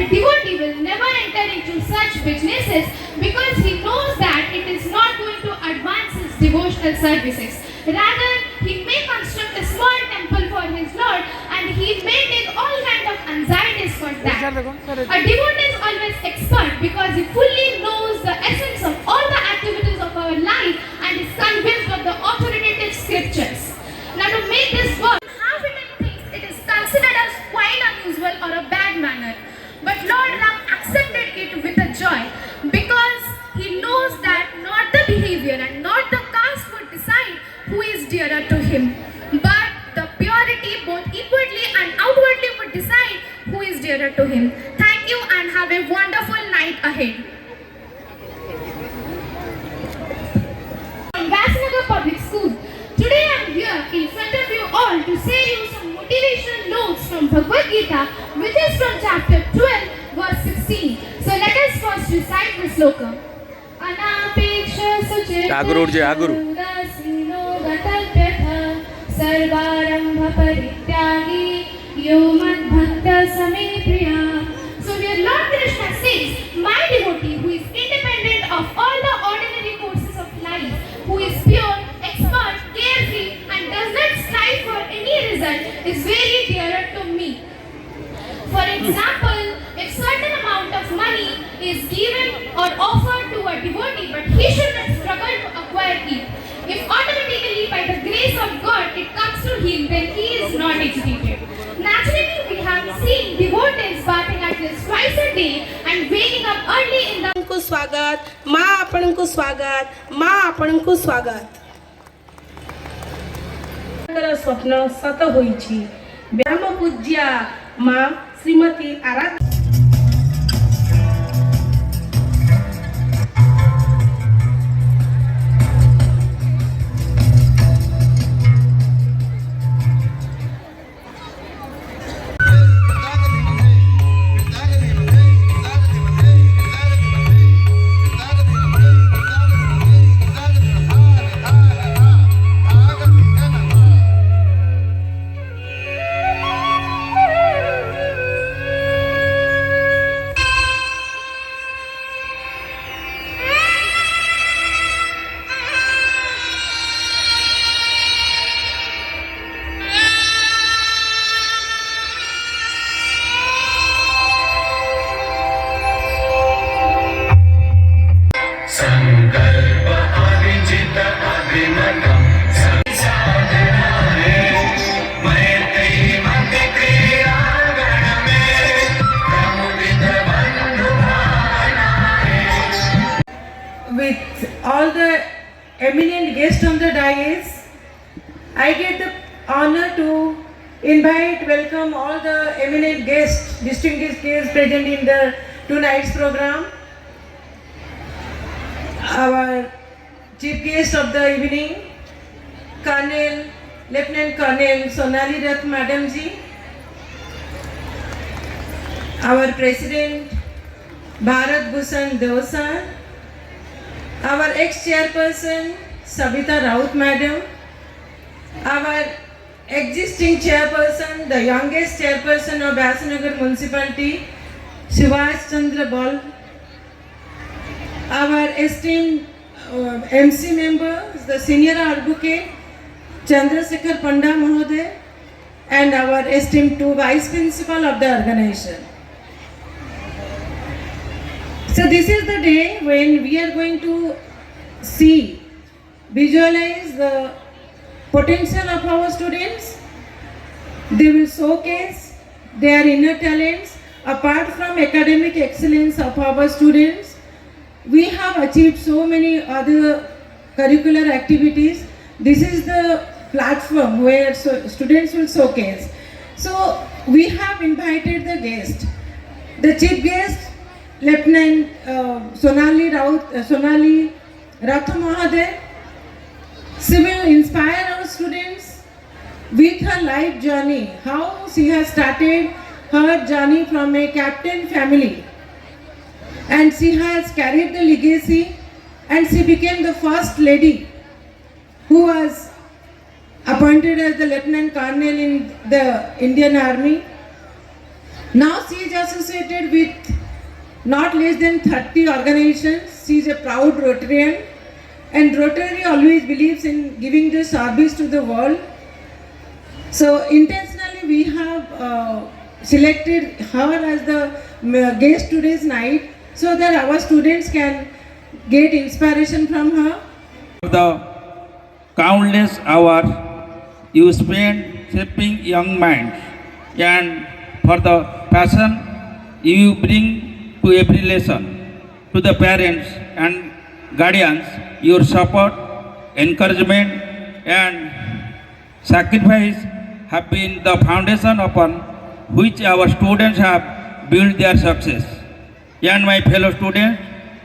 a devotee will never enter into such businesses because he knows that it is not going to advance his devotional services. Rather, he may construct a small temple for his Lord and he may take all kinds of anxieties for that. A devotee is always expert because he fully knows the essence of all the activities of our life and is convinced of the authoritative scriptures. Now, to make this work, half-eaten things, it is considered as quite unusual or a bad manner. But Lord Ram accepted it with a joy because he knows that not the behavior and not the caste would decide who is dearer to him, but the purity both inwardly and outwardly would decide who is dearer to him. Thank you and have a wonderful night ahead. From Vasanagar Public School. Today I am here in front of you all to share you some motivational notes from Bhagavad Gita, which is from chapter 12, verse 16. So let us first recite this sloka. Anapeksha suchirasino gatalpyatha sarvarambha parityagi yo madbhakta same priya. So your Lord Krishna says, my devotee who is independent of all the ordinary courses of life, who is pure, expert, carefree and does not strive for any result is very dearer to me. For example, if certain amount of money is given or offered to a devotee but he should not struggle to acquire it, if automatically by the grace of God it comes to him, then he is not agitated. Naturally, we have seen devotees bathing at least twice a day and waking up early in the को स्वागत माँ आपण को स्वागत माँ आपण को स्वागत स्वप्न सत होईछि ब्याम पूज्या माँ Shrimati Aaradhya with all the eminent guests on the dais, I get the honor to welcome all the eminent guests, distinguished guests present in the tonight's program. Our chief guest of the evening, Lieutenant Colonel Sonali Rath Madam ji, our President Bharat Bhushan Deosan, our ex-chairperson Sabita Raut Madam, our existing chairperson, the youngest chairperson of Vasanagar Municipality, Shivash Chandra Bal, our esteemed MC members, the senior advocate Chandrasekhar Panda Mahoday, and our esteemed two vice principal of the organization. So this is the day when we are going to visualize the potential of our students. They will showcase their inner talents. Apart from academic excellence of our students, we have achieved so many other curricular activities. This is the platform where students will showcase. So we have invited the guest. The chief guest, Lieutenant Sonali Rath Mahoday. She will inspire our students with her life journey, how she has started her journey from a captain family, and she has carried the legacy, and she became the first lady who was appointed as the Lieutenant Colonel in the Indian Army. Now she is associated with not less than 30 organizations. She is a proud Rotarian, and Rotary always believes in giving the service to the world. So intentionally we have selected her as the guest today's night so that our students can get inspiration from her. The countless hours you spend shaping young minds, and for the passion you bring to every lesson. To the parents and guardians, your support, encouragement, and sacrifice have been the foundation upon which our students have built their success. And my fellow students,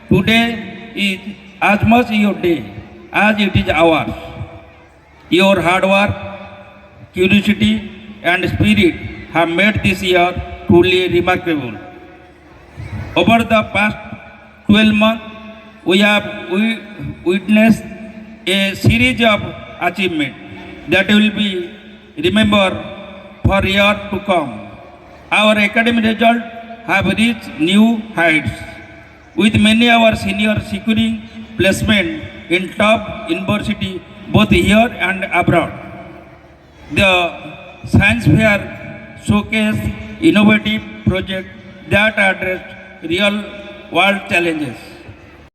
today is as much your day as it is ours. Your hard work, curiosity, and spirit have made this year truly remarkable. Over the past 12 months, we have witnessed a series of achievements that will be remembered for years to come. Our academic results have reached new heights, with many of our seniors securing placement in top university both here and abroad. The science fair showcased innovative projects that address real world challenges.